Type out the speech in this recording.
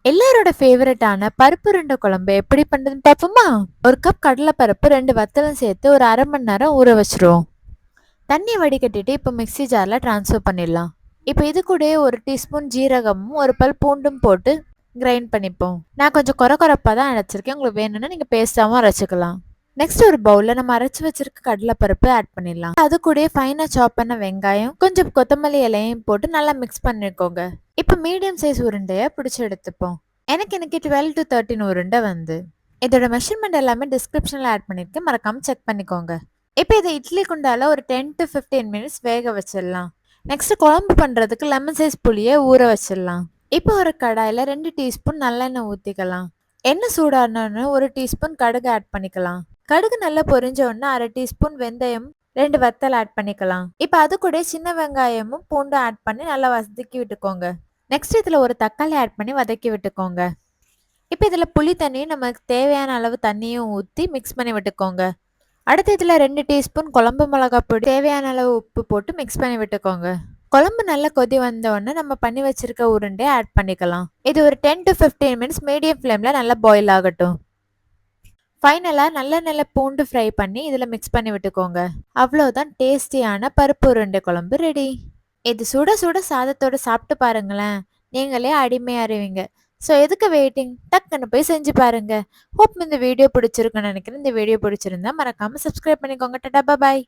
எல்லாரோட ஃபேவரட்டான பருப்பு உருண்டை குழம்பு எப்படி பண்றதுன்னு பார்ப்போமா? ஒரு கப் கடலை பருப்பு 2 வத்தலும் சேர்த்து ஒரு அரை மணி நேரம் ஊற வச்சிருவோம். தண்ணி வடிகட்டிட்டு இப்போ மிக்ஸி ஜார்ல ட்ரான்ஸ்ஃபர் பண்ணிடலாம். இப்போ இது கூடயே ஒரு டீஸ்பூன் ஜீரகமும் ஒரு பல் பூண்டும் போட்டு கிரைண்ட் பண்ணிப்போம். நான் கொஞ்சம் கொரகொரப்பா தான் அரைச்சிருக்கேன். உங்களுக்கு வேணும்னா நீங்க பேஸ்டாவும் அரைச்சிக்கலாம். நெக்ஸ்ட் ஒரு பவுல்ல நம்ம அரைச்சு வச்சிருக்க கடலை பருப்பு ஆட் பண்ணிடலாம். அது கூடயே ஃபைனா சாப் பண்ண வெங்காயம், கொஞ்சம் கொத்தமல்லி இலையும் போட்டு நல்லா மிக்ஸ் பண்ணிக்கோங்க. இப்போ மீடியம் சைஸ் உருண்டையை பிடிச்சி எடுத்துப்போம். எனக்கு 12 to 13 உருண்டை வந்து. இதோட மெஷர்மெண்ட் எல்லாமே டிஸ்கிரிப்ஷனில் ஆட் பண்ணியிருக்கேன், மறக்காம செக் பண்ணிக்கோங்க. இப்போ இதை இட்லி குண்டால ஒரு 10 to 15 மினிட்ஸ் வேக வச்சிடலாம். நெக்ஸ்ட் குழம்பு பண்ணுறதுக்கு லெமன் சைஸ் புளியை ஊற வச்சிடலாம். இப்போ ஒரு கடாயில் 2 டீஸ்பூன் நல்லெண்ணெய் ஊற்றிக்கலாம். எண்ணெய் சூடானோன்னு ஒரு டீஸ்பூன் கடுகு ஆட் பண்ணிக்கலாம். கடுகு நல்லா பொரிஞ்ச உடனே அரை டீஸ்பூன் வெந்தயம், 2 வத்தல் ஆட் பண்ணிக்கலாம். இப்போ அது கூட சின்ன வெங்காயமும் பூண்டும் ஆட் பண்ணி நல்லா வதக்கி விட்டுக்கோங்க. நெக்ஸ்ட் இதில் ஒரு தக்காளி ஆட் பண்ணி வதக்கி விட்டுக்கோங்க. இப்போ இதில் புளி தண்ணியும் நமக்கு தேவையான அளவு தண்ணியும் ஊற்றி மிக்ஸ் பண்ணி விட்டுக்கோங்க. அடுத்து இதில் 2 டீஸ்பூன் குழம்பு மிளகாய் பொடி, தேவையான அளவு உப்பு போட்டு மிக்ஸ் பண்ணி விட்டுக்கோங்க. குழம்பு நல்லா கொதி வந்த உடனே நம்ம பண்ணி வச்சிருக்க உருண்டையை ஆட் பண்ணிக்கலாம். இது ஒரு 10 to 15 மினிட்ஸ் மீடியம் ஃப்ளேமில் நல்லா பாயில் ஆகட்டும். ஃபைனலாக நல்லெண்ணெயில பூண்டு ஃப்ரை பண்ணி இதில் மிக்ஸ் பண்ணி விட்டுக்கோங்க. அவ்வளோதான், டேஸ்டியான பருப்பு உருண்டை குழம்பு ரெடி. இது சுட சுட சாதத்தோட சாப்பிட்டு பாருங்களேன், நீங்களே அடிமையாருவீங்க. ஸோ எதுக்கு வெயிட்டிங், டக்குன்னு போய் செஞ்சு பாருங்க. ஹோப் இந்த வீடியோ பிடிச்சிருக்குன்னு நினைக்கிறேன். இந்த வீடியோ பிடிச்சிருந்தா மறக்காம சப்ஸ்கிரைப் பண்ணிக்கோங்க. டாடா பாய்.